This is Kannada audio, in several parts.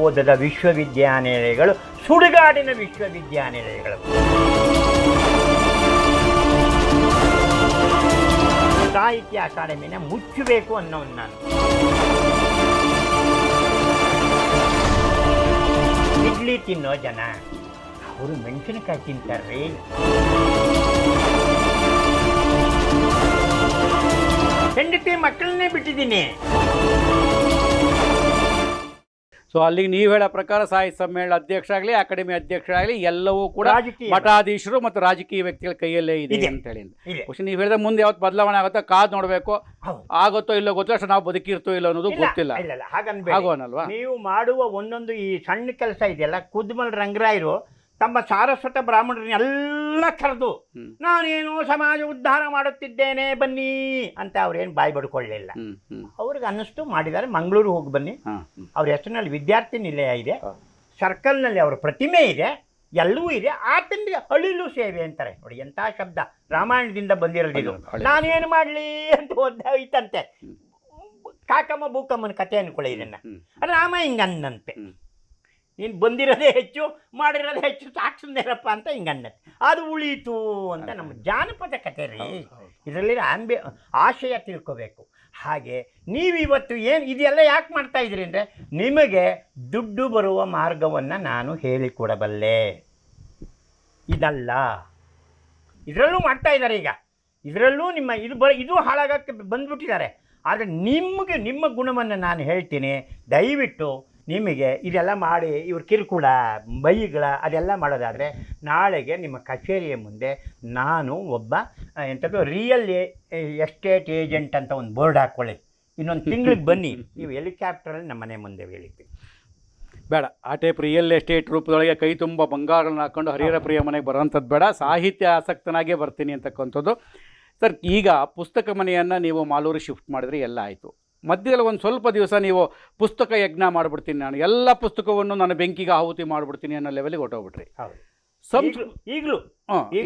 ಓದದ ವಿಶ್ವವಿದ್ಯಾನಿಲಯಗಳು ಸುಡುಗಾಡಿನ ವಿಶ್ವವಿದ್ಯಾನಿಲಯಗಳು. ಸಾಹಿತ್ಯ ಅಕಾಡೆಮಿನ ಮುಚ್ಚಬೇಕು ಅನ್ನೋನು ನಾನು. ಇಡ್ಲಿ ತಿನ್ನೋ ಜನ ಅವರು ಮೆಣಸಿನಕಾಯಿ ತಿಂತಾರ್ರಿ. ಹೆಂಡತಿ ಮಕ್ಕಳನ್ನೇ ಬಿಟ್ಟಿದ್ದೀನಿ. ಸೊ ಅಲ್ಲಿಗೆ ನೀವು ಹೇಳೋ ಪ್ರಕಾರ ಸಾಹಿತ್ಯ ಸಮ್ಮೇಳನ ಅಧ್ಯಕ್ಷ ಆಗಲಿ, ಅಕಾಡೆಮಿ ಅಧ್ಯಕ್ಷ ಆಗಲಿ, ಎಲ್ಲವೂ ಕೂಡ ಮಠಾಧೀಶರು ಮತ್ತು ರಾಜಕೀಯ ವ್ಯಕ್ತಿಗಳ ಕೈಯಲ್ಲೇ ಇದೆ ಅಂತ ಹೇಳಿ. ನೀವು ಹೇಳಿದ್ರೆ ಮುಂದೆ ಯಾವತ್ತು ಬದಲಾವಣೆ ಆಗುತ್ತೋ ಕಾದು ನೋಡಬೇಕು. ಆಗುತ್ತೋ ಇಲ್ಲೋ ಗೊತ್ತಿಲ್ಲ, ಅಷ್ಟು ನಾವು ಬದುಕಿರ್ತೋ ಇಲ್ಲ ಅನ್ನೋದು ಗೊತ್ತಿಲ್ಲ. ಹಾಗನ್ಬೇಡ. ನೀವು ಮಾಡುವ ಒಂದೊಂದು ಈ ಸಣ್ಣ ಕೆಲಸ ಇದೆಯಲ್ಲ, ಕುದ್ಮಲ್ ರಂಗರಾಯರು ತಮ್ಮ ಸಾರಸ್ವತ ಬ್ರಾಹ್ಮಣರನ್ನೆಲ್ಲ ಕರೆದು ನಾನೇನು ಸಮಾಜ ಉದ್ಧಾರ ಮಾಡುತ್ತಿದ್ದೇನೆ ಬನ್ನಿ ಅಂತ ಅವ್ರೇನು ಬಾಯಿ ಬಡ್ಕೊಳ್ಳಿಲ್ಲ. ಅವ್ರಿಗೆ ಅನ್ನಿಸ್ತು ಮಾಡಿದ್ದಾರೆ. ಮಂಗಳೂರು ಹೋಗಿ ಬನ್ನಿ, ಅವ್ರ ಹೆಸರಿನಲ್ಲಿ ವಿದ್ಯಾರ್ಥಿ ನಿಲಯ ಇದೆ, ಸರ್ಕಲ್ನಲ್ಲಿ ಅವರ ಪ್ರತಿಮೆ ಇದೆ, ಎಲ್ಲವೂ ಇದೆ. ಆತನಿಗೆ ಅಳಿಲು ಸೇವೆ ಅಂತಾರೆ. ನೋಡಿ ಎಂಥ ಶಬ್ದ, ರಾಮಾಯಣದಿಂದ ಬಂದಿರೋದಿದು. ನಾನೇನು ಮಾಡಲಿ ಅಂತ ಓದೈತಂತೆ. ಕಾಕಮ್ಮ ಬೂಕಮ್ಮನ ಕಥೆ ಅನ್ಕೊಳ್ಳಿ ಇದನ್ನ. ರಾಮ ಹಿಂಗನ್ನಂತೆ, ನೀನು ಬಂದಿರೋದೇ ಹೆಚ್ಚು ಮಾಡಿರೋದೇ ಹೆಚ್ಚು, ಸಾಕ್ಷಿನೇರಪ್ಪ ಅಂತ ಹಿಂಗನ್ನತ್ತೆ. ಅದು ಉಳೀತು ಅಂತ ನಮ್ಮ ಜಾನಪದ ಕಥೆ ರೀ. ಇದರಲ್ಲಿ ಆಶಯ ತಿಳ್ಕೋಬೇಕು. ಹಾಗೆ ನೀವಿವತ್ತು ಏನು ಇದೆಲ್ಲ ಯಾಕೆ ಮಾಡ್ತಾ ಇದ್ದೀರಿ ಅಂದರೆ, ನಿಮಗೆ ದುಡ್ಡು ಬರುವ ಮಾರ್ಗವನ್ನು ನಾನು ಹೇಳಿಕೊಡಬಲ್ಲೆ. ಇದಲ್ಲ, ಇದರಲ್ಲೂ ಮಾಡ್ತಾ ಇದ್ದಾರೆ ಈಗ. ಇದರಲ್ಲೂ ನಿಮ್ಮ ಇದು ಹಾಳಾಗಕ್ಕೆ ಬಂದ್ಬಿಟ್ಟಿದ್ದಾರೆ. ಆದರೆ ನಿಮಗೆ ನಿಮ್ಮ ಗುಣವನ್ನು ನಾನು ಹೇಳ್ತೀನಿ. ದಯವಿಟ್ಟು ನಿಮಗೆ ಇದೆಲ್ಲ ಮಾಡಿ ಇವ್ರ ಕಿರುಕುಳ ಬೈಗಳ ಅದೆಲ್ಲ ಮಾಡೋದಾದರೆ, ನಾಳೆಗೆ ನಿಮ್ಮ ಕಚೇರಿಯ ಮುಂದೆ ನಾನು ಒಬ್ಬ ಎಂಥದ್ದು ರಿಯಲ್ ಎಸ್ಟೇಟ್ ಏಜೆಂಟ್ ಅಂತ ಒಂದು ಬೋರ್ಡ್ ಹಾಕ್ಕೊಳ್ಳಿ. ಇನ್ನೊಂದು ತಿಂಗಳಿಗೆ ಬನ್ನಿ, ನೀವು ಹೆಲಿಕಾಪ್ಟರಲ್ಲಿ ನಮ್ಮ ಮನೆ ಮುಂದೆ ಹೇಳಿರ್ತೀವಿ. ಬೇಡ, ಆ ಟೈಪ್ ರಿಯಲ್ ಎಸ್ಟೇಟ್ ರೂಪದೊಳಗೆ ಕೈ ತುಂಬ ಬಂಗಾರಗಳನ್ನ ಹಾಕ್ಕೊಂಡು ಹರಿಹರ ಪ್ರಿಯ ಮನೆಗೆ ಬರೋಂಥದ್ದು ಬೇಡ. ಸಾಹಿತ್ಯ ಆಸಕ್ತನಾಗೇ ಬರ್ತೀನಿ ಅಂತಕ್ಕಂಥದ್ದು. ಸರ್, ಈಗ ಪುಸ್ತಕ ಮನೆಯನ್ನು ನೀವು ಮಾಲೂರು ಶಿಫ್ಟ್ ಮಾಡಿದ್ರೆ ಎಲ್ಲ ಆಯಿತು. ಮಧ್ಯದಲ್ಲಿ ಒಂದು ಸ್ವಲ್ಪ ದಿವಸ ನೀವು ಪುಸ್ತಕ ಯಜ್ಞ ಮಾಡಿಬಿಡ್ತೀನಿ, ನಾನು ಎಲ್ಲ ಪುಸ್ತಕವನ್ನು ನಾನು ಬೆಂಕಿಗೆ ಆಹುತಿ ಮಾಡಿಬಿಡ್ತೀನಿ ಅನ್ನೋ ಲೆವೆಲ್ಗೆ ಹೊಟ್ಟೋಗ್ಬಿಟ್ರಿ. ಈಗಲೂ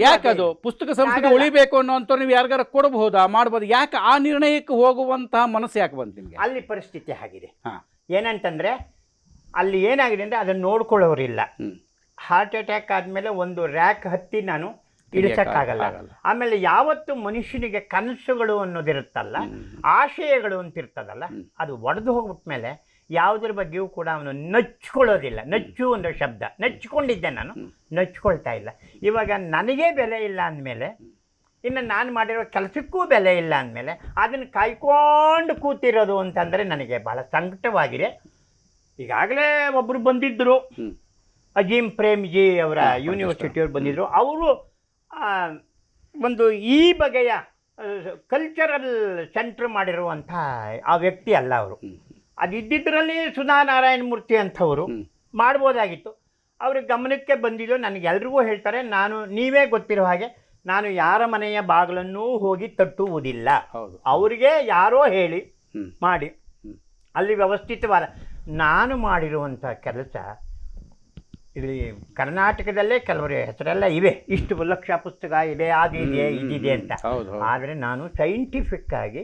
ಯಾಕದು ಪುಸ್ತಕ ಸಂಸ್ಕೃತಿ ಉಳಿಬೇಕು ಅನ್ನೋಂಥ ನೀವು ಯಾರಿಗಾರ ಕೊಡಬಹುದಾ, ಮಾಡ್ಬೋದು? ಯಾಕೆ ಆ ನಿರ್ಣಯಕ್ಕೆ ಹೋಗುವಂತಹ ಮನಸ್ಸು ಯಾಕೆ ಬಂತು ನಿಮಗೆ? ಅಲ್ಲಿ ಪರಿಸ್ಥಿತಿ ಆಗಿದೆ. ಏನಂತಂದರೆ ಅಲ್ಲಿ ಏನಾಗಿದೆ ಅಂದರೆ ಅದನ್ನು ನೋಡ್ಕೊಳ್ಳೋರಿಲ್ಲ. ಹಾರ್ಟ್ ಅಟ್ಯಾಕ್ ಆದಮೇಲೆ ಒಂದು ರ್ಯಾಕ್ ಹತ್ತಿ ನಾನು ಇಳಿಸೋಕ್ಕಾಗಲ್ಲ. ಆಮೇಲೆ ಯಾವತ್ತು ಮನುಷ್ಯನಿಗೆ ಕನಸುಗಳು ಅನ್ನೋದಿರುತ್ತಲ್ಲ, ಆಶಯಗಳು ಅಂತಿರ್ತದಲ್ಲ, ಅದು ಒಡೆದು ಹೋಗ್ಬಿಟ್ಮೇಲೆ ಯಾವುದ್ರ ಬಗ್ಗೆಯೂ ಕೂಡ ಅವನು ನಚ್ಕೊಳ್ಳೋದಿಲ್ಲ. ನಚ್ಚು ಒಂದು ಶಬ್ದ, ನಚ್ಕೊಂಡಿದ್ದೆ ನಾನು, ನಚ್ಕೊಳ್ತಾ ಇಲ್ಲ. ಇವಾಗ ನನಗೇ ಬೆಲೆ ಇಲ್ಲ ಅಂದಮೇಲೆ, ಇನ್ನು ನಾನು ಮಾಡಿರೋ ಕೆಲಸಕ್ಕೂ ಬೆಲೆ ಇಲ್ಲ ಅಂದಮೇಲೆ ಅದನ್ನು ಕಾಯ್ಕೊಂಡು ಕೂತಿರೋದು ಅಂತಂದರೆ ನನಗೆ ಭಾಳ ಸಂಕಟವಾಗಿದೆ. ಈಗಾಗಲೇ ಒಬ್ಬರು ಬಂದಿದ್ದರು, ಅಜೀಮ್ ಪ್ರೇಮ್ಜಿ ಅವರ ಯೂನಿವರ್ಸಿಟಿಯವ್ರು ಬಂದಿದ್ದರು. ಅವರು ಒಂದು ಈ ಬಗೆಯ ಕಲ್ಚರಲ್ ಸೆಂಟ್ರ್ ಮಾಡಿರುವಂಥ ಆ ವ್ಯಕ್ತಿ ಅಲ್ಲ ಅವರು. ಅದು ಇದ್ದಿದ್ದರಲ್ಲಿ ಸುಧಾ ನಾರಾಯಣ ಮೂರ್ತಿ ಅಂಥವರು ಮಾಡ್ಬೋದಾಗಿತ್ತು. ಅವ್ರಿಗೆ ಗಮನಕ್ಕೆ ಬಂದಿದ್ದು. ನನಗೆ ಎಲ್ರಿಗೂ ಹೇಳ್ತಾರೆ, ನೀವೇ ಗೊತ್ತಿರೋ ಹಾಗೆ ನಾನು ಯಾರ ಮನೆಯ ಬಾಗಿಲನ್ನೂ ಹೋಗಿ ತಟ್ಟುವುದಿಲ್ಲ. ಅವರಿಗೆ ಯಾರೋ ಹೇಳಿ ಮಾಡಿ ಅಲ್ಲಿ ವ್ಯವಸ್ಥಿತವಾದ ನಾನು ಮಾಡಿರುವಂಥ ಕೆಲಸ ಇಲ್ಲಿ ಕರ್ನಾಟಕದಲ್ಲೇ ಕೆಲವರು ಹೆಸರೆಲ್ಲ ಇವೆ, ಇಷ್ಟು ಲಕ್ಷ ಪುಸ್ತಕ ಇದೆ, ಅದಿದೆ ಇದಿದೆ ಅಂತ. ಆದರೆ ನಾನು ಸೈಂಟಿಫಿಕ್ ಆಗಿ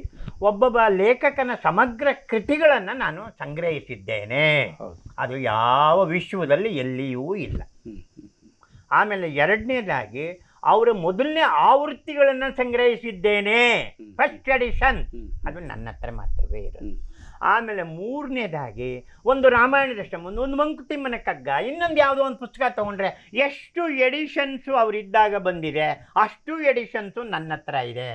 ಒಬ್ಬೊಬ್ಬ ಲೇಖಕನ ಸಮಗ್ರ ಕೃತಿಗಳನ್ನು ನಾನು ಸಂಗ್ರಹಿಸಿದ್ದೇನೆ. ಅದು ಯಾವ ವಿಶ್ವದಲ್ಲಿ ಎಲ್ಲಿಯೂ ಇಲ್ಲ. ಆಮೇಲೆ ಎರಡನೇದಾಗಿ ಅವರ ಮೊದಲನೇ ಆವೃತ್ತಿಗಳನ್ನು ಸಂಗ್ರಹಿಸಿದ್ದೇನೆ, ಫಸ್ಟ್ ಎಡಿಷನ್. ಅದು ನನ್ನ ಹತ್ರ ಮಾತ್ರವೇ ಇರೋದು. ಆಮೇಲೆ ಮೂರನೇದಾಗಿ ಒಂದು ರಾಮಾಯಣದಷ್ಟೇ, ಒಂದು ಮಂಕುತಿಮ್ಮನ ಕಗ್ಗ, ಇನ್ನೊಂದು ಯಾವುದೋ ಒಂದು ಪುಸ್ತಕ ತೊಗೊಂಡ್ರೆ ಎಷ್ಟು ಎಡಿಷನ್ಸು ಅವರಿದ್ದಾಗ ಬಂದಿದೆ ಅಷ್ಟು ಎಡಿಷನ್ಸು ನನ್ನ ಹತ್ರ ಇದೆ.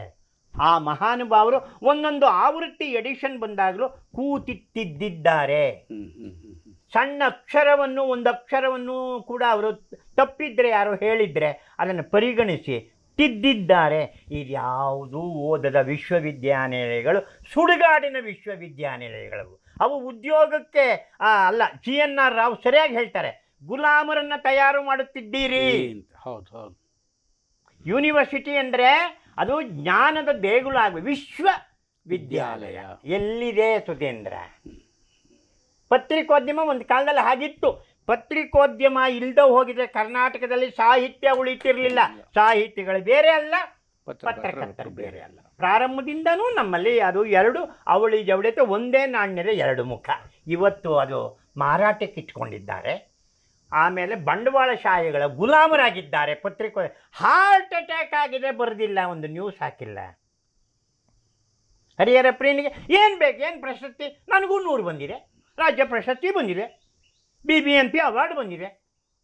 ಆ ಮಹಾನುಭಾವರು ಒಂದೊಂದು ಆವೃತ್ತಿ ಎಡಿಷನ್ ಬಂದಾಗಲೂ ಕೂತಿತ್ತಿದ್ದಾರೆ. ಸಣ್ಣ ಅಕ್ಷರವನ್ನು, ಒಂದು ಅಕ್ಷರವನ್ನು ಕೂಡ ಅವರು ತಪ್ಪಿದ್ರೆ ಯಾರೋ ಹೇಳಿದರೆ ಅದನ್ನು ಪರಿಗಣಿಸಿ ತಿದ್ದಿದ್ದಾರೆ. ಇದ್ಯಾವುದೂ ಓದದ ವಿಶ್ವವಿದ್ಯಾನಿಲಯಗಳು ಸುಡುಗಾಡಿನ ವಿಶ್ವವಿದ್ಯಾನಿಲಯಗಳು. ಅವು ಉದ್ಯೋಗಕ್ಕೆ ಅಲ್ಲ. GNR ರಾವ್ ಸರಿಯಾಗಿ ಹೇಳ್ತಾರೆ, ಗುಲಾಮರನ್ನು ತಯಾರು ಮಾಡುತ್ತಿದ್ದೀರಿ. ಯೂನಿವರ್ಸಿಟಿ ಅಂದರೆ ಅದು ಜ್ಞಾನದ ದೇಗುಲ ಆಗಬೇಕು. ವಿಶ್ವವಿದ್ಯಾಲಯ ಎಲ್ಲಿದೆ ಸುಧೇಂದ್ರ? ಪತ್ರಿಕೋದ್ಯಮ ಒಂದು ಕಾಲದಲ್ಲಿ ಹಾಗಿತ್ತು. ಪತ್ರಿಕೋದ್ಯಮ ಇಲ್ಲದೆ ಹೋಗಿದ್ರೆ ಕರ್ನಾಟಕದಲ್ಲಿ ಸಾಹಿತ್ಯ ಉಳಿತಿರಲಿಲ್ಲ. ಸಾಹಿತಿಗಳು ಬೇರೆ ಅಲ್ಲ, ಪತ್ರಕರ್ತರು ಬೇರೆ ಅಲ್ಲ. ಪ್ರಾರಂಭದಿಂದನೂ ನಮ್ಮಲ್ಲಿ ಅದು ಎರಡು ಅವಳಿ ಜವಳಿತೆ, ಒಂದೇ ನಾಣ್ಯದ ಎರಡು ಮುಖ. ಇವತ್ತು ಅದು ಮಾರಾಟಕ್ಕೆ ಇಟ್ಕೊಂಡಿದ್ದಾರೆ. ಆಮೇಲೆ ಬಂಡವಾಳಶಾಹಿಗಳ ಗುಲಾಮರಾಗಿದ್ದಾರೆ. ಪತ್ರಿಕೆ ಹಾರ್ಟ್ ಅಟ್ಯಾಕ್ ಆಗಿದೆ, ಬರೆದಿಲ್ಲ, ಒಂದು ನ್ಯೂಸ್ ಹಾಕಿಲ್ಲ. ಹರಿಹರ ಪ್ರಿಯನಿಗೆ ಏನು ಬೇಕು, ಏನು ಪ್ರಶಸ್ತಿ? ನನಗೂ 100 ಬಂದಿದೆ, ರಾಜ್ಯ ಪ್ರಶಸ್ತಿ ಬಂದಿದೆ, BBMP ಅವಾರ್ಡ್ ಬಂದಿದೆ,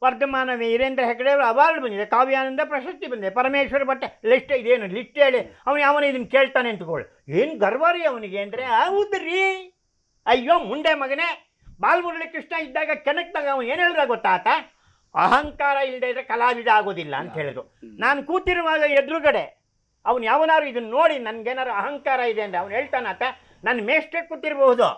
ವರ್ಧಮಾನ ವೀರೇಂದ್ರ ಹೆಗಡೆ ಅವಾರ್ಡ್ ಬಂದಿದೆ, ಕಾವ್ಯಾನಂದ ಪ್ರಶಸ್ತಿ ಬಂದಿದೆ, ಪರಮೇಶ್ವರ ಭಟ್ಟ ಲಿಸ್ಟ್ ಇದೇನು ಲಿಸ್ಟ್ ಹೇಳಿ ಅವನು ಇದನ್ನು ಕೇಳ್ತಾನೆ ಅಂತ್ಕೊಳ್ಳಿ. ಏನು ಗರ್ವ ರೀ ಅವನಿಗೆ ಅಂದರೆ, ಹೌದ್ರಿ, ಅಯ್ಯೋ ಮುಂಡೆ ಮಗನೇ. ಬಾಲಮುರಳಿ ಕೃಷ್ಣ ಇದ್ದಾಗ ಕೆಣಕ್ದಾಗ ಅವನು ಏನು ಹೇಳಿದಾಗ ಗೊತ್ತಾತ, ಅಹಂಕಾರ ಇಲ್ಲದೆ ಇದ್ರೆ ಕಲಾವಿದ ಆಗೋದಿಲ್ಲ ಅಂತ ಹೇಳಿದ್ರು. ನಾನು ಕೂತಿರುವಾಗ ಎದುರುಗಡೆ ಅವನು ಯಾವನಾರು ಇದನ್ನು ನೋಡಿ ನನಗೇನಾರು ಅಹಂಕಾರ ಇದೆ ಅಂದರೆ ಅವನು ಹೇಳ್ತಾನಾತ, ನನ್ನ ಮೇಷ್ಟ್ರೆ ಕೂತಿರಬಹುದು,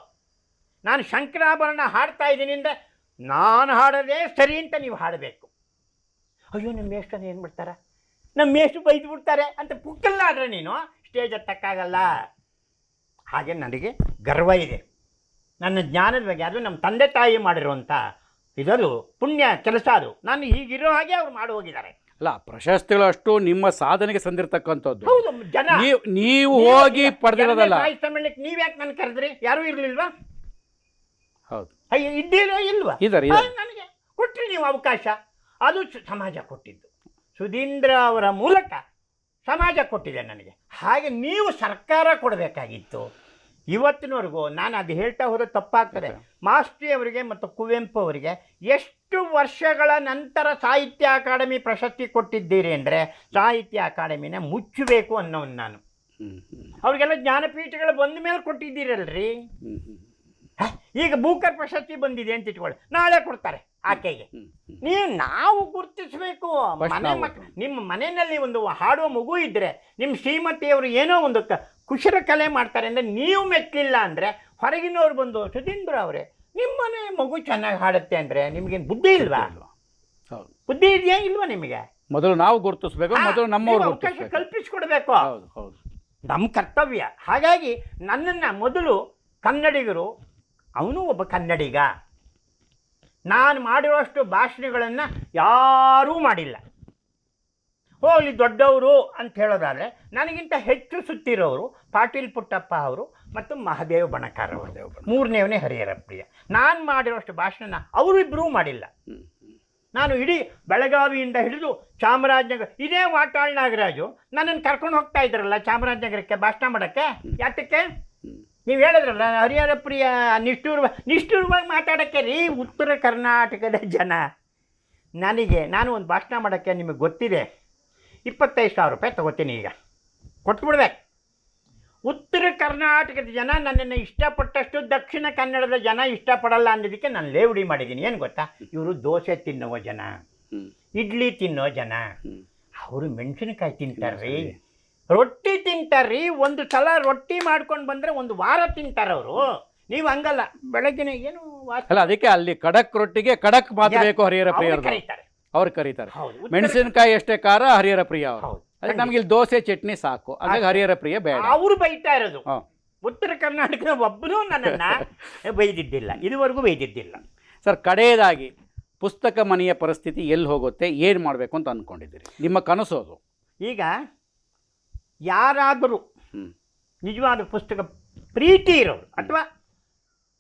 ನಾನು ಶಂಕರಾಭರಣ ಹಾಡ್ತಾ ಇದ್ದೀನಿ ಅಂದರೆ ನಾನು ಹಾಡೋದೇ ಸರಿ ಅಂತ ನೀವು ಹಾಡಬೇಕು. ಅಯ್ಯೋ ನಮ್ಮ ಮೇಷ್ಟ್ರನ್ನ ಏನು ಮಾಡ್ತಾರ, ನಮ್ಮ ಮೇಷ್ಟ್ರು ಬೈದು ಬಿಡ್ತಾರೆ ಅಂತ ಪುಕ್ಕಲ್ಲ ಆದರೆ ನೀನು ಸ್ಟೇಜ್ ಹತ್ತಕ್ಕಾಗಲ್ಲ. ಹಾಗೆ ನನಗೆ ಗರ್ವ ಇದೆ ನನ್ನ ಜ್ಞಾನದ ಬಗ್ಗೆ. ಅದು ನಮ್ಮ ತಂದೆ ತಾಯಿ ಮಾಡಿರುವಂಥ ಇದದು ಪುಣ್ಯ ಕೆಲಸ. ಅದು ನಾನು ಹೀಗಿರೋ ಹಾಗೆ ಅವ್ರು ಮಾಡಿ ಹೋಗಿದ್ದಾರೆ. ಅಲ್ಲ, ಪ್ರಶಸ್ತಿಗಳು ಅಷ್ಟು ನಿಮ್ಮ ಸಾಧನೆಗೆ ಸಂದಿರ್ತಕ್ಕಂಥದ್ದು. ಹೌದು, ಜನ ನೀವು ಹೋಗಿ ಪಡೆದಿರೋದಲ್ಲ. ಸಮ್ಮೇಳನಕ್ಕೆ ನೀವು ಯಾಕೆ ನನ್ನ ಕರೆದ್ರಿ? ಯಾರೂ ಇರಲಿಲ್ವಾ? ಹೌದು, ಅಯ್ಯೋ ಇದ್ದೀರೋ ಇಲ್ವಾ? ನನಗೆ ಕೊಟ್ರಿ ನೀವು ಅವಕಾಶ. ಅದು ಸಮಾಜ ಕೊಟ್ಟಿದ್ದು, ಸುಧೀಂದ್ರ ಅವರ ಮೂಲಕ ಸಮಾಜ ಕೊಟ್ಟಿದೆ ನನಗೆ. ಹಾಗೆ ನೀವು ಸರ್ಕಾರ ಕೊಡಬೇಕಾಗಿತ್ತು. ಇವತ್ತಿನವರೆಗೂ ನಾನು ಅದು ಹೇಳ್ತಾ ಹೋದ್ರೆ ತಪ್ಪಾಗ್ತದೆ. ಮಾಸ್ತಿ ಅವರಿಗೆ ಮತ್ತು ಕುವೆಂಪು ಅವರಿಗೆ ಎಷ್ಟು ವರ್ಷಗಳ ನಂತರ ಸಾಹಿತ್ಯ ಅಕಾಡೆಮಿ ಪ್ರಶಸ್ತಿ ಕೊಟ್ಟಿದ್ದೀರಿ ಅಂದರೆ ಸಾಹಿತ್ಯ ಅಕಾಡೆಮಿನ ಮುಚ್ಚಬೇಕು ಅನ್ನೋನು ನಾನು. ಅವ್ರಿಗೆಲ್ಲ ಜ್ಞಾನಪೀಠಗಳು ಬಂದ ಮೇಲೆ ಕೊಟ್ಟಿದ್ದೀರಲ್ರಿ. ಈಗ ಬೂಕರ್ ಪ್ರಶಸ್ತಿ ಬಂದಿದೆ ಅಂತ ಇಟ್ಕೊಳ್ಳಿ, ನಾಳೆ ಕೊಡ್ತಾರೆ ಆಕೆಗೆ. ನಾವು ಗುರುತಿಸಬೇಕು. ನಿಮ್ಮ ಮನೆಯಲ್ಲಿ ಒಂದು ಹಾಡುವ ಮಗು ಇದ್ದರೆ ನಿಮ್ಮ ಶ್ರೀಮತಿಯವರು ಏನೋ ಒಂದು ಕುಶಲ ಕಲೆ ಮಾಡ್ತಾರೆ ಅಂದರೆ ನೀವು ಮೆಚ್ಚಲಿಲ್ಲ ಅಂದರೆ ಹೊರಗಿನವ್ರು ಬಂದು, ಸುಧೀಂದ್ರ ಅವರೇ ನಿಮ್ಮ ಮನೆ ಮಗು ಚೆನ್ನಾಗಿ ಹಾಡುತ್ತೆ ಅಂದರೆ ನಿಮಗೇನು ಬುದ್ಧಿ ಇಲ್ವಾ? ಬುದ್ಧಿ ಇದೆಯಾ ಇಲ್ವಾ ನಿಮಗೆ? ಮೊದಲು ನಾವು ಗುರುತಿಸ್ಬೇಕು, ಮೊದಲು ನಮ್ಮವ್ರು ಅವಕಾಶ ಕಲ್ಪಿಸ್ಕೊಡ್ಬೇಕು, ನಮ್ಮ ಕರ್ತವ್ಯ. ಹಾಗಾಗಿ ನನ್ನನ್ನು ಮೊದಲು ಕನ್ನಡಿಗರು, ಅವನು ಒಬ್ಬ ಕನ್ನಡಿಗ, ನಾನು ಮಾಡಿರುವಷ್ಟು ಭಾಷಣಗಳನ್ನು ಯಾರೂ ಮಾಡಿಲ್ಲ. ಹೋಗಲಿ ದೊಡ್ಡವರು ಅಂತ ಹೇಳೋದಾದರೆ ನನಗಿಂತ ಹೆಚ್ಚು ಸುತ್ತಿರೋರು ಪಾಟೀಲ್ ಪುಟ್ಟಪ್ಪ ಅವರು ಮತ್ತು ಮಹದೇವ್ ಬಣಕಾರ್ ಅವರು, 3ನೇವನೇ ಹರಿಹರ ಪ್ರಿಯ. ನಾನು ಮಾಡಿರೋಷ್ಟು ಭಾಷಣ ಅವರಿಬ್ಬರೂ ಮಾಡಿಲ್ಲ. ನಾನು ಇಡೀ ಬೆಳಗಾವಿಯಿಂದ ಹಿಡಿದು ಚಾಮರಾಜನಗರ, ಇದೇ ವಾಟಾಳ್ ನಾಗರಾಜು ನನ್ನನ್ನು ಕರ್ಕೊಂಡು ಹೋಗ್ತಾ ಇದ್ರಲ್ಲ ಚಾಮರಾಜನಗರಕ್ಕೆ ಭಾಷಣ ಮಾಡೋಕ್ಕೆ. ಯಾತಕ್ಕೆ? ನೀವು ಹೇಳಿದ್ರಲ್ಲ ಹರಿಹರ ಪ್ರಿಯ ನಿಷ್ಠುರವಾಗಿ ಮಾತಾಡೋಕ್ಕೆ ರೀ. ಉತ್ತರ ಕರ್ನಾಟಕದ ಜನ ನಾನು ಒಂದು ಭಾಷಣ ಮಾಡೋಕ್ಕೆ ನಿಮಗೆ ಗೊತ್ತಿದೆ 25,000 ರೂಪಾಯಿ ತೊಗೋತೀನಿ. ಈಗ ಕೊಟ್ಬಿಡ್ಬೇಕು. ಉತ್ತರ ಕರ್ನಾಟಕದ ಜನ ನನ್ನನ್ನು ಇಷ್ಟಪಟ್ಟಷ್ಟು ದಕ್ಷಿಣ ಕನ್ನಡದ ಜನ ಇಷ್ಟಪಡಲ್ಲ ಅನ್ನೋದಕ್ಕೆ ನಾನು ಲೇವಡಿ ಮಾಡಿದ್ದೀನಿ. ಏನು ಗೊತ್ತಾ, ಇವರು ದೋಸೆ ತಿನ್ನೋ ಜನ, ಇಡ್ಲಿ ತಿನ್ನೋ ಜನ, ಅವರು ಮೆಣಸಿನಕಾಯಿ ತಿಂತಾರ್ರಿ, ರೊಟ್ಟಿ ತಿಂತಾರ್ರಿ. ಒಂದು ಸಲ ರೊಟ್ಟಿ ಮಾಡ್ಕೊಂಡು ಬಂದರೆ ಒಂದು ವಾರ ತಿಂತಾರವರು. ನೀವು ಹಂಗಲ್ಲ, ಬೆಳಗ್ಗೆನೆ ಏನು ಅಲ್ಲ. ಅದಕ್ಕೆ ಅಲ್ಲಿ ಖಡಕ್ ರೊಟ್ಟಿಗೆ ಖಡಕ್ ಮಾತು ಬೇಕು. ಹರಿಹರ ಪ್ರಿಯ ಕರೀತಾರೆ, ಅವ್ರು ಕರೀತಾರೆ. ಮೆಣಸಿನಕಾಯಿ ಎಷ್ಟೇ ಖಾರ, ಹರಿಹರ ಪ್ರಿಯ ಅವರು. ಅದಕ್ಕೆ ನಮ್ಗೆ ಇಲ್ಲಿ ದೋಸೆ ಚಟ್ನಿ ಸಾಕು, ಹಾಗಾಗಿ ಹರಿಹರ ಪ್ರಿಯ ಬೇಡ. ಅವರು ಬೈತಾ ಇರೋದು. ಉತ್ತರ ಕರ್ನಾಟಕದ ಒಬ್ಬನು ನನ್ನನ್ನು ಬೈದಿದ್ದಿಲ್ಲ, ಇದುವರೆಗೂ ಬೈದಿದ್ದಿಲ್ಲ. ಸರ್, ಕಡೆಯದಾಗಿ ಪುಸ್ತಕ ಮನೆಯ ಪರಿಸ್ಥಿತಿ ಎಲ್ಲಿ ಹೋಗುತ್ತೆ, ಏನು ಮಾಡಬೇಕು ಅಂತ ಅಂದ್ಕೊಂಡಿದ್ದೀರಿ? ನಿಮ್ಮ ಕನಸು ಅದು. ಈಗ ಯಾರಾದರೂ ನಿಜವಾದ ಪುಸ್ತಕ ಪ್ರೀತಿ ಇರೋರು ಅಥವಾ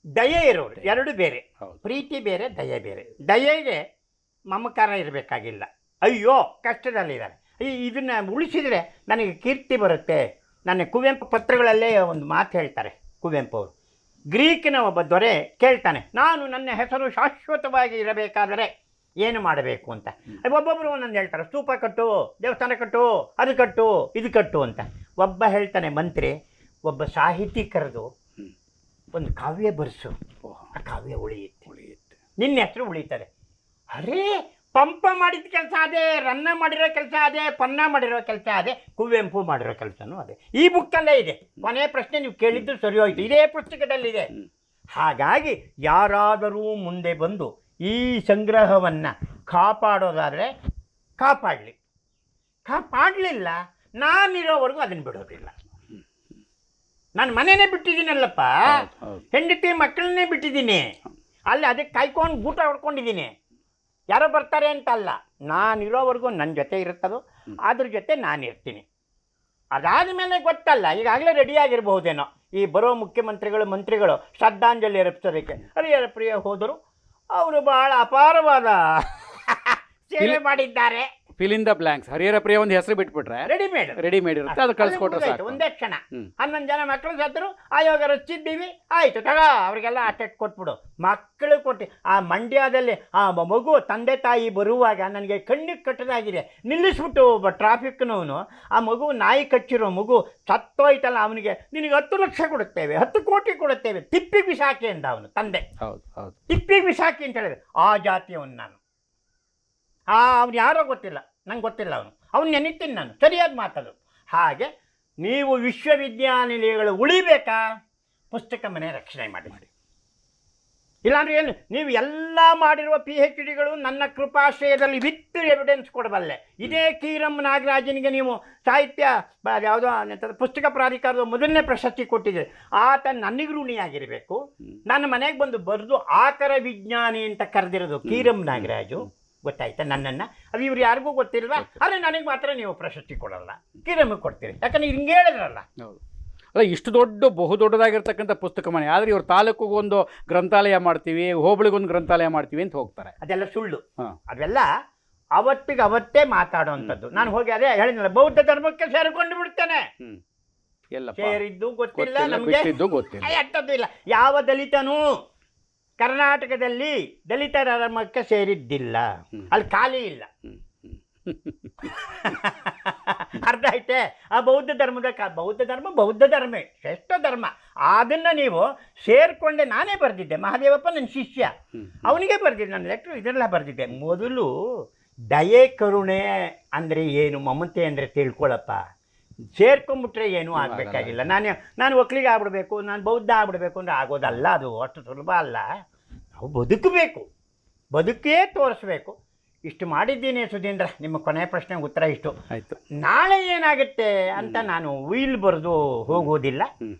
ದಯೆ ಇರೋರು ಎರಡು ಬೇರೆ. ಪ್ರೀತಿ ಬೇರೆ, ದಯೆ ಬೇರೆ. ದಯೆಗೆ ಮಮಕಾರ ಇರಬೇಕಾಗಿಲ್ಲ. ಅಯ್ಯೋ ಕಷ್ಟದಲ್ಲಿದ್ದಾರೆ, ಇದನ್ನು ಉಳಿಸಿದರೆ ನನಗೆ ಕೀರ್ತಿ ಬರುತ್ತೆ. ನನ್ನ ಕುವೆಂಪು ಪತ್ರಗಳಲ್ಲೇ ಒಂದು ಮಾತು ಹೇಳ್ತಾರೆ ಕುವೆಂಪು ಅವರು. ಗ್ರೀಕಿನ ಒಬ್ಬ ದೊರೆ ಕೇಳ್ತಾನೆ, ನಾನು ನನ್ನ ಹೆಸರು ಶಾಶ್ವತವಾಗಿ ಇರಬೇಕಾದರೆ ಏನು ಮಾಡಬೇಕು ಅಂತ. ಒಬ್ಬೊಬ್ಬರು ಒಂದೊಂದು ಹೇಳ್ತಾರೆ, ಸ್ತೂಪ ಕಟ್ಟು, ದೇವಸ್ಥಾನ ಕಟ್ಟು, ಅದು ಕಟ್ಟು, ಇದು ಕಟ್ಟು ಅಂತ. ಒಬ್ಬ ಹೇಳ್ತಾನೆ ಮಂತ್ರಿ, ಒಬ್ಬ ಸಾಹಿತಿ ಕರೆದು ಒಂದು ಕಾವ್ಯ ಬರೆಸು, ಆ ಕಾವ್ಯ ಉಳಿಯುತ್ತೆ, ನಿನ್ನ ಹೆಸರು ಉಳಿತಾರೆ. ಅರೇ, ಪಂಪ ಮಾಡಿದ ಕೆಲಸ ಅದೇ, ರನ್ನ ಮಾಡಿರೋ ಕೆಲಸ ಅದೇ, ಪನ್ನ ಮಾಡಿರೋ ಕೆಲಸ ಅದೇ, ಕುವೆಂಪು ಮಾಡಿರೋ ಕೆಲಸನೂ ಅದೇ. ಈ ಬುಕ್ಕಲ್ಲೇ ಇದೆ. ಕೊನೆಯ ಪ್ರಶ್ನೆ ನೀವು ಕೇಳಿದ್ದು ಸರಿ ಹೋಯ್ತು, ಇದೇ ಪುಸ್ತಕದಲ್ಲಿದೆ. ಹಾಗಾಗಿ ಯಾರಾದರೂ ಮುಂದೆ ಬಂದು ಈ ಸಂಗ್ರಹವನ್ನು ಕಾಪಾಡೋದಾದರೆ ಕಾಪಾಡಲಿ, ಕಾಪಾಡಲಿಲ್ಲ ನಾನಿರೋವರೆಗೂ ಅದನ್ನು ಬಿಡೋದಿಲ್ಲ. ನಾನು ಮನೆಯೇ ಬಿಟ್ಟಿದ್ದೀನಲ್ಲಪ್ಪ, ಹೆಂಡತಿ ಮಕ್ಕಳನ್ನೇ ಬಿಟ್ಟಿದ್ದೀನಿ, ಅಲ್ಲಿ ಅದಕ್ಕೆ ಕಾಯ್ಕೊಂಡು ಊಟ ಹೊಡ್ಕೊಂಡಿದ್ದೀನಿ. ಯಾರೋ ಬರ್ತಾರೆ ಅಂತ ಅಲ್ಲ, ನಾನಿರೋವರೆಗೂ ನನ್ನ ಜೊತೆ ಇರುತ್ತದೋ ಅದ್ರ ಜೊತೆ ನಾನು ಇರ್ತೀನಿ. ಅದಾದ ಮೇಲೆ ಗೊತ್ತಲ್ಲ, ಈಗಾಗಲೇ ರೆಡಿ ಆಗಿರಬಹುದೇನೋ ಈ ಬರೋ ಮುಖ್ಯಮಂತ್ರಿಗಳು ಮಂತ್ರಿಗಳು ಶ್ರದ್ಧಾಂಜಲಿ ಅರ್ಪಿಸೋದಕ್ಕೆ. ಹರಿಹರ ಪ್ರಿಯ ಹೋದರು, ಅವರು ಬಹಳ ಅಪಾರವಾದ ಸೇವೆ ಮಾಡಿದ್ದಾರೆ. Fill in the blanks. Harihara ಪ್ರಿಯ ಒಂದು ಹೆಸರು ಬಿಟ್ಬಿಟ್ರೆ ರೆಡಿಮೇಡ್ ಇರುತ್ತೆ, ಅದು ಕಳ್ಸಿಕೊಟ್ರೆ ಸಾಕು. ಒಂದೇ ಕ್ಷಣ 11 ಜನ ಮಕ್ಕಳು ಸತ್ತರು, ಆಯೋಗ ರಚಿಸಿದ್ದೀವಿ, ಆಯ್ತು ತಗ ಅವ್ರಿಗೆಲ್ಲ ಅಟೆಟ್ ಕೊಟ್ಬಿಡು. ಮಕ್ಕಳು ಕೊಟ್ಟು ಆ ಮಂಡ್ಯದಲ್ಲಿ ಆ ಮಗು ತಂದೆ ತಾಯಿ ಬರುವಾಗ ನನಗೆ ಕಣ್ಣಿಗೆ ಕಟ್ಟದಾಗಿದೆ. ನಿಲ್ಲಿಸ್ಬಿಟ್ಟು ಒಬ್ಬ ಟ್ರಾಫಿಕ್ನವನು ಆ ಮಗು ನಾಯಿ ಕಚ್ಚಿರೋ ಮಗು ಸತ್ತೋಯ್ತಲ್ಲ, ಅವನಿಗೆ ನಿನಗೆ 10 ಲಕ್ಷ ಕೊಡುತ್ತೇವೆ, 10 ಕೋಟಿ ಕೊಡುತ್ತೇವೆ, ತಿಪ್ಪಿಗೆ ಬಿಸಾಕಿ ಅಂದ ಅವನು ತಂದೆ. ಹೌದು ತಿಪ್ಪಿಗೆ ಬಿಸಾಕಿ ಅಂತ ಹೇಳಿದ್ರೆ ಆ ಜಾತಿಯವನು ನಾನು. ಅವ್ನು ಯಾರೋ ಗೊತ್ತಿಲ್ಲ, ನಂಗೆ ಗೊತ್ತಿಲ್ಲ, ಅವನು ನೆನೀತೀನಿ ನಾನು, ಸರಿಯಾದ ಮಾತದು. ಹಾಗೆ ನೀವು ವಿಶ್ವವಿದ್ಯಾನಿಲಯಗಳು ಉಳಿಬೇಕಾ, ಪುಸ್ತಕ ಮನೆ ರಕ್ಷಣೆ ಮಾಡಿ. ಇಲ್ಲಾಂದ್ರೆ ಏನು, ನೀವು ಎಲ್ಲ ಮಾಡಿರುವ PhDಗಳು ನನ್ನ ಕೃಪಾಶ್ರಯದಲ್ಲಿ ವಿತ್ ಎವಿಡೆನ್ಸ್ ಕೊಡಬಲ್ಲೆ. ಇದೇ ಕೀರಂ ನಾಗರಾಜನಿಗೆ ನೀವು ಸಾಹಿತ್ಯ ಯಾವುದೋ ಪುಸ್ತಕ ಪ್ರಾಧಿಕಾರದ ಮೊದಲನೇ ಪ್ರಶಸ್ತಿ ಕೊಟ್ಟಿದ್ದೀರಿ. ಆತ ನನಗೆ ಋಣಿಯಾಗಿರಬೇಕು. ನನ್ನ ಮನೆಗೆ ಬಂದು ಬರೆದು ಆಕರ ವಿಜ್ಞಾನಿ ಅಂತ ಕರೆದಿರೋದು ಕೀರಂ ನಾಗರಾಜು, ಗೊತ್ತಾಯ್ತಾ ನನ್ನನ್ನು. ಅದು ಇವ್ರು ಯಾರಿಗೂ ಗೊತ್ತಿಲ್ವಾ? ಆದರೆ ನನಗೆ ಮಾತ್ರ ನೀವು ಪ್ರಶಸ್ತಿ ಕೊಡಲ್ಲ, ಕೀರಮ್ಗೆ ಕೊಡ್ತೀರಿ, ಯಾಕಂದ್ರೆ ಹಿಂಗೆ ಹೇಳಿದ್ರಲ್ಲ. ಹೌದು, ಅಲ್ಲ ಇಷ್ಟು ಬಹುದೊಡ್ಡದಾಗಿರ್ತಕ್ಕಂಥ ಪುಸ್ತಕ ಮನೆ, ಆದರೆ ಇವ್ರು ತಾಲೂಕಿಗೊಂದು ಗ್ರಂಥಾಲಯ ಮಾಡ್ತೀವಿ, ಹೋಬಳಿಗೊಂದು ಗ್ರಂಥಾಲಯ ಮಾಡ್ತೀವಿ ಅಂತ ಹೋಗ್ತಾರೆ. ಅದೆಲ್ಲ ಸುಳ್ಳು. ಅದೆಲ್ಲ ಅವತ್ತಿಗೆ ಅವತ್ತೇ ಮಾತಾಡುವಂಥದ್ದು. ನಾನು ಹೋಗಿ ಅದೇ ಹೇಳಿದ್ನಲ್ಲ, ಬೌದ್ಧ ಧರ್ಮಕ್ಕೆ ಸೇರಿಕೊಂಡು ಬಿಡ್ತೇನೆ. ಸೇರಿದ್ದು ಗೊತ್ತಿಲ್ಲ ನಮಗೆ, ಅರ್ಥದ್ದು ಇಲ್ಲ. ಯಾವ ದಲಿತನೂ ಕರ್ನಾಟಕದಲ್ಲಿ ದಲಿತ ಧರ್ಮಕ್ಕೆ ಸೇರಿದ್ದಿಲ್ಲ, ಅಲ್ಲಿ ಖಾಲಿ ಇಲ್ಲ. ಅರ್ಥ ಐತೆ? ಆ ಬೌದ್ಧ ಬೌದ್ಧ ಧರ್ಮ ಶ್ರೇಷ್ಠ ಧರ್ಮ. ಅದನ್ನು ನೀವು ಸೇರಿಕೊಂಡೆ. ನಾನೇ ಬರೆದಿದ್ದೆ, ಮಹಾದೇವಪ್ಪ ನನ್ನ ಶಿಷ್ಯ, ಅವನಿಗೆ ಬರೆದಿದ್ದೆ, ನನ್ನ ಲೆಟ್ರು ಇದೆಲ್ಲ ಬರೆದಿದ್ದೆ. ಮೊದಲು ದಯೆ ಕರುಣೆ ಅಂದರೆ ಏನು, ಮಮತೆ ಅಂದರೆ ತಿಳ್ಕೊಳ್ಳಪ್ಪ. ಸೇರ್ಕೊಂಡ್ಬಿಟ್ರೆ ಏನೂ ಆಗಬೇಕಾಗಿಲ್ಲ. ನಾನು ಒಕ್ಕಲಿಗೆ ಆಗ್ಬಿಡ್ಬೇಕು, ನಾನು ಬೌದ್ಧ ಆಗ್ಬಿಡ್ಬೇಕು ಅಂದರೆ ಆಗೋದಲ್ಲ, ಅದು ಅಷ್ಟು ಸುಲಭ ಅಲ್ಲ. ನಾವು ಬದುಕಬೇಕು, ಬದುಕೇ ತೋರಿಸ್ಬೇಕು. ಇಷ್ಟು ಮಾಡಿದ್ದೀನಿ ಸುಧೀಂದ್ರ. ನಿಮ್ಮ ಕೊನೆಯ ಪ್ರಶ್ನೆಗೆ ಉತ್ತರ ಇಷ್ಟು. ಆಯಿತು. ನಾಳೆ ಏನಾಗುತ್ತೆ ಅಂತ ನಾನು ವೀಲ್ ಬರೆದು ಹೋಗುವುದಿಲ್ಲ,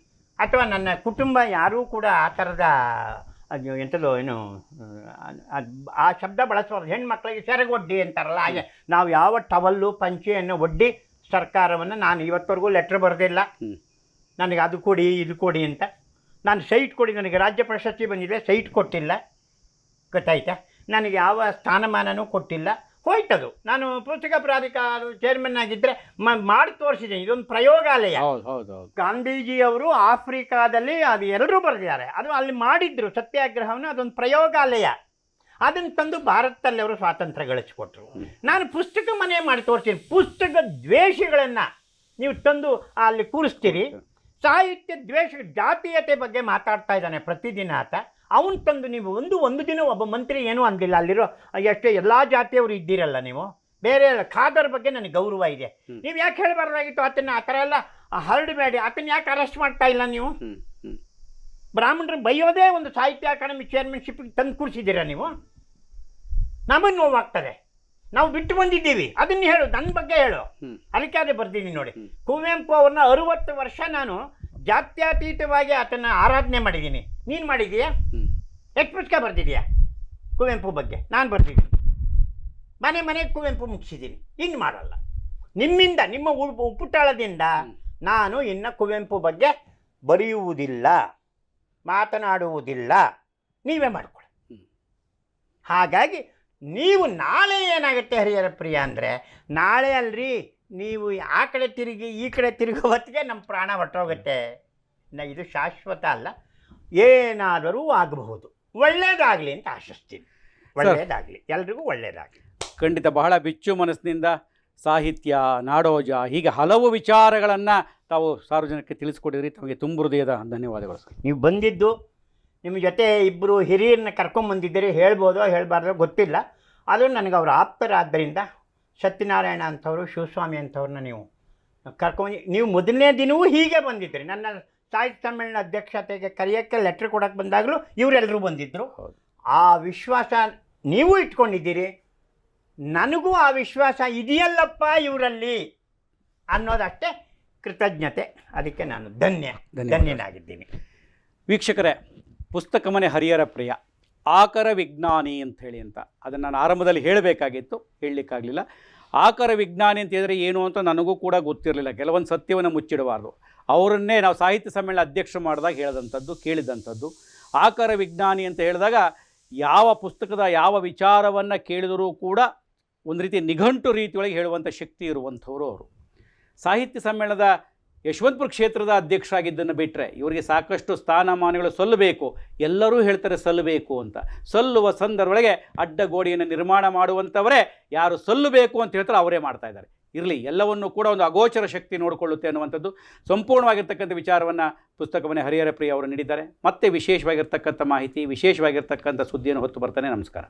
ಅಥವಾ ನನ್ನ ಕುಟುಂಬ ಯಾರೂ ಕೂಡ ಆ ಥರದ ಎಂಥದ್ದು ಏನು ಆ ಶಬ್ದ ಬಳಸಬಾರ್ದು. ಹೆಣ್ಮಕ್ಳಿಗೆ ಸೆರಗೊಡ್ಡಿ ಅಂತಾರಲ್ಲ, ಹಾಗೆ ನಾವು ಯಾವ ಟವಲ್ಲು ಪಂಚೆಯನ್ನು ಒಡ್ಡಿ ಸರ್ಕಾರವನ್ನು ನಾನು ಇವತ್ತವರೆಗೂ ಲೆಟ್ರ್ ಬರೆದಿಲ್ಲ. ನನಗೆ ಅದು ಕೊಡಿ ಇದು ಕೊಡಿ ಅಂತ. ನಾನು ಸೈಟ್ ಕೊಡಿ, ನನಗೆ ರಾಜ್ಯ ಪ್ರಶಸ್ತಿ ಬಂದಿದೆ, ಸೈಟ್ ಕೊಟ್ಟಿಲ್ಲ, ಗೊತ್ತಾಯ್ತಾ? ನನಗೆ ಯಾವ ಸ್ಥಾನಮಾನನೂ ಕೊಟ್ಟಿಲ್ಲ, ಹೋಯ್ತದು. ನಾನು ಪುಸ್ತಕ ಪ್ರಾಧಿಕಾರ ಚೇರ್ಮನ್ ಆಗಿದ್ದರೆ ಮಾಡಿ ತೋರಿಸಿದ್ದೀನಿ. ಇದೊಂದು ಪ್ರಯೋಗಾಲಯ. ಗಾಂಧೀಜಿಯವರು ಆಫ್ರಿಕಾದಲ್ಲಿ ಅದು ಎಲ್ಲರೂ ಬರೆದಿದ್ದಾರೆ, ಅದು ಅಲ್ಲಿ ಮಾಡಿದ್ರು ಸತ್ಯಾಗ್ರಹವನ್ನು, ಅದೊಂದು ಪ್ರಯೋಗಾಲಯ. ಅದನ್ನು ತಂದು ಭಾರತದಲ್ಲಿ ಅವರು ಸ್ವಾತಂತ್ರ್ಯ ಗಳಿಸಿಕೊಟ್ರು. ನಾನು ಪುಸ್ತಕ ಮನೆ ಮಾಡಿ ತೋರಿಸ್ತೀನಿ. ಪುಸ್ತಕ ದ್ವೇಷಗಳನ್ನು ನೀವು ತಂದು ಅಲ್ಲಿ ಕೂರಿಸ್ತೀರಿ. ಸಾಹಿತ್ಯ ದ್ವೇಷ, ಜಾತೀಯತೆ ಬಗ್ಗೆ ಮಾತಾಡ್ತಾ ಇದ್ದಾನೆ ಪ್ರತಿದಿನ ಆತ. ಅವನು ತಂದು ನೀವು ಒಂದು ದಿನ ಒಬ್ಬ ಮಂತ್ರಿ ಏನೂ ಅಂದಿಲ್ಲ. ಅಲ್ಲಿರೋ ಎಷ್ಟೇ ಎಲ್ಲ ಜಾತಿಯವರು ಇದ್ದೀರಲ್ಲ ನೀವು, ಬೇರೆ ಎಲ್ಲ. ಖಾದರ್ ಬಗ್ಗೆ ನನಗೆ ಗೌರವ ಇದೆ. ನೀವು ಯಾಕೆ ಹೇಳಬಾರ್ದಾಗಿತ್ತು ಆತನ? ಆ ಥರ ಎಲ್ಲ ಹರಡಬೇಡಿ. ಆತನ ಯಾಕೆ ಅರೆಸ್ಟ್ ಮಾಡ್ತಾ ಇಲ್ಲ ನೀವು? ಬ್ರಾಹ್ಮಣರು ಬೈಯೋದೇ ಒಂದು ಸಾಹಿತ್ಯ ಅಕಾಡೆಮಿ ಚೇರ್ಮನ್ಶಿಪ್ಗೆ ತಂದು ಕೂರಿಸಿದ್ದೀರಾ ನೀವು? ನಮಗೆ ನೋವಾಗ್ತದೆ, ನಾವು ಬಿಟ್ಟು ಬಂದಿದ್ದೀವಿ. ಅದನ್ನು ಹೇಳು, ನನ್ನ ಬಗ್ಗೆ ಹೇಳು. ಅದಕ್ಕೆ ಅದೇ ಬರ್ದಿದ್ದೀನಿ ನೋಡಿ. ಕುವೆಂಪು ಅವ್ರನ್ನ 60 ವರ್ಷ ನಾನು ಜಾತ್ಯತೀತವಾಗಿ ಆತನ ಆರಾಧನೆ ಮಾಡಿದ್ದೀನಿ. ನೀನು ಮಾಡಿದೀಯಾ? ಎಷ್ಟು ಪುಸ್ತಕ ಬರ್ದಿದೆಯಾ ಕುವೆಂಪು ಬಗ್ಗೆ? ನಾನು ಬರ್ದಿದ್ದೀನಿ. ಮನೆಗೆ ಕುವೆಂಪು ಮುಗಿಸಿದ್ದೀನಿ. ಇನ್ನು ಮಾಡಲ್ಲ. ನಿಮ್ಮಿಂದ, ನಿಮ್ಮ ಉಪ್ಪುಟಾಳದಿಂದ ನಾನು ಇನ್ನು ಕುವೆಂಪು ಬಗ್ಗೆ ಬರೆಯುವುದಿಲ್ಲ, ಮಾತನಾಡುವುದಿಲ್ಲ. ನೀವೇ ಮಾಡ್ಕೊಳ್ಳಿ. ಹಾಗಾಗಿ ನೀವು ನಾಳೆ ಏನಾಗುತ್ತೆ ಹರಿಹರ ಪ್ರಿಯ ಅಂದರೆ, ನಾಳೆ ಅಲ್ರಿ ನೀವು ಆ ಕಡೆ ತಿರುಗಿ ಈ ಕಡೆ ತಿರುಗೋ ಹೊತ್ತಿಗೆ ನಮ್ಮ ಪ್ರಾಣ ಹೊರಟೋಗುತ್ತೆ. ಇದು ಶಾಶ್ವತ ಅಲ್ಲ, ಏನಾದರೂ ಆಗಬಹುದು. ಒಳ್ಳೆಯದಾಗಲಿ ಅಂತ ಆಶಿಸ್ತೀನಿ. ಒಳ್ಳೆಯದಾಗಲಿ, ಎಲ್ರಿಗೂ ಒಳ್ಳೆಯದಾಗಲಿ. ಖಂಡಿತ ಬಹಳ ಬಿಚ್ಚು ಮನಸ್ಸಿನಿಂದ ಸಾಹಿತ್ಯ, ನಾಡೋಜ, ಹೀಗೆ ಹಲವು ವಿಚಾರಗಳನ್ನು ತಾವು ಸಾರ್ವಜನಿಕರಿಗೆ ತಿಳಿಸ್ಕೊಟ್ಟಿದ್ರಿ. ತಮಗೆ ತುಂಬ ಹೃದಯದ ಧನ್ಯವಾದಗಳು ಸರ್. ನೀವು ಬಂದಿದ್ದು, ನಿಮ್ಮ ಜೊತೆ ಇಬ್ಬರು ಹಿರಿಯರನ್ನ ಕರ್ಕೊಂಬಂದಿದ್ದೀರಿ. ಹೇಳ್ಬೋದೋ ಹೇಳಬಾರ್ದೋ ಗೊತ್ತಿಲ್ಲ, ಅದು ನನಗೆ ಅವರು ಆಪ್ತರಾದ್ದರಿಂದ ಸತ್ಯನಾರಾಯಣ ಅಂಥವ್ರು, ಶಿವಸ್ವಾಮಿ ಅಂಥವ್ರನ್ನ ನೀವು ಕರ್ಕೊಂಡು, ನೀವು ಮೊದಲನೇ ದಿನವೂ ಹೀಗೆ ಬಂದಿದ್ರಿ. ನನ್ನ ಸಾಹಿತ್ಯ ಸಮ್ಮೇಳನ ಅಧ್ಯಕ್ಷತೆಗೆ ಕರೆಯೋಕ್ಕೆ ಲೆಟ್ರ್ ಕೊಡೋಕ್ಕೆ ಬಂದಾಗಲೂ ಇವರೆಲ್ಲರೂ ಬಂದಿದ್ದರು. ಆ ವಿಶ್ವಾಸ ನೀವು ಇಟ್ಕೊಂಡಿದ್ದೀರಿ. ನನಗೂ ಆ ವಿಶ್ವಾಸ ಇದೆಯಲ್ಲಪ್ಪ ಇವರಲ್ಲಿ ಅನ್ನೋದಷ್ಟೇ ಕೃತಜ್ಞತೆ. ಅದಕ್ಕೆ ನಾನು ಧನ್ಯನಾಗಿದ್ದೀನಿ. ವೀಕ್ಷಕರೇ, ಪುಸ್ತಕ ಮನೆ ಹರಿಹರ ಪ್ರಿಯ ಆಕರ ವಿಜ್ಞಾನಿ ಅಂತ ಹೇಳಿ ಅಂತ ಅದನ್ನು ನಾನು ಆರಂಭದಲ್ಲಿ ಹೇಳಬೇಕಾಗಿತ್ತು, ಹೇಳಲಿಕ್ಕಾಗಲಿಲ್ಲ. ಆಕಾರ ವಿಜ್ಞಾನಿ ಅಂತ ಹೇಳಿದ್ರೆ ಏನು ಅಂತ ನನಗೂ ಕೂಡ ಗೊತ್ತಿರಲಿಲ್ಲ. ಕೆಲವೊಂದು ಸತ್ಯವನ್ನು ಮುಚ್ಚಿಡಬಾರ್ದು. ಅವರನ್ನೇ ನಾವು ಸಾಹಿತ್ಯ ಸಮ್ಮೇಳನ ಅಧ್ಯಕ್ಷ ಮಾಡಿದಾಗ ಹೇಳಿದಂಥದ್ದು, ಕೇಳಿದಂಥದ್ದು. ಆಕಾರ ವಿಜ್ಞಾನಿ ಅಂತ ಹೇಳಿದಾಗ ಯಾವ ಪುಸ್ತಕದ ಯಾವ ವಿಚಾರವನ್ನು ಕೇಳಿದರೂ ಕೂಡ ಒಂದು ರೀತಿ ನಿಘಂಟು ರೀತಿಯೊಳಗೆ ಹೇಳುವಂಥ ಶಕ್ತಿ ಇರುವಂಥವರು ಅವರು. ಸಾಹಿತ್ಯ ಸಮ್ಮೇಳನದ ಯಶವಂತಪುರ ಕ್ಷೇತ್ರದ ಅಧ್ಯಕ್ಷರಾಗಿದ್ದನ್ನು ಬಿಟ್ಟರೆ ಇವರಿಗೆ ಸಾಕಷ್ಟು ಸ್ಥಾನಮಾನಗಳು ಸಲ್ಲಬೇಕು. ಎಲ್ಲರೂ ಹೇಳ್ತಾರೆ ಸಲ್ಲಬೇಕು ಅಂತ. ಸಲ್ಲುವ ಸಂದರ್ಭದೊಳಗೆ ಅಡ್ಡಗೋಡೆಯನ್ನು ನಿರ್ಮಾಣ ಮಾಡುವಂಥವರೇ ಯಾರು ಸಲ್ಲಬೇಕು ಅಂತ ಹೇಳ್ತಾರೆ ಅವರೇ ಮಾಡ್ತಾ ಇದ್ದಾರೆ. ಇರಲಿ, ಎಲ್ಲವನ್ನೂ ಕೂಡ ಒಂದು ಅಗೋಚರ ಶಕ್ತಿ ನೋಡಿಕೊಳ್ಳುತ್ತೆ ಅನ್ನುವಂಥದ್ದು ಸಂಪೂರ್ಣವಾಗಿರ್ತಕ್ಕಂಥ ವಿಚಾರವನ್ನು ಪುಸ್ತಕ ಮನೆ ಹರಿಹರ ಪ್ರಿಯ ಅವರು ನೀಡಿದ್ದಾರೆ. ಮತ್ತೆ ವಿಶೇಷವಾಗಿರ್ತಕ್ಕಂಥ ಮಾಹಿತಿ, ವಿಶೇಷವಾಗಿರ್ತಕ್ಕಂಥ ಸುದ್ದಿಯನ್ನು ಹೊತ್ತು ಬರ್ತಾನೆ. ನಮಸ್ಕಾರ.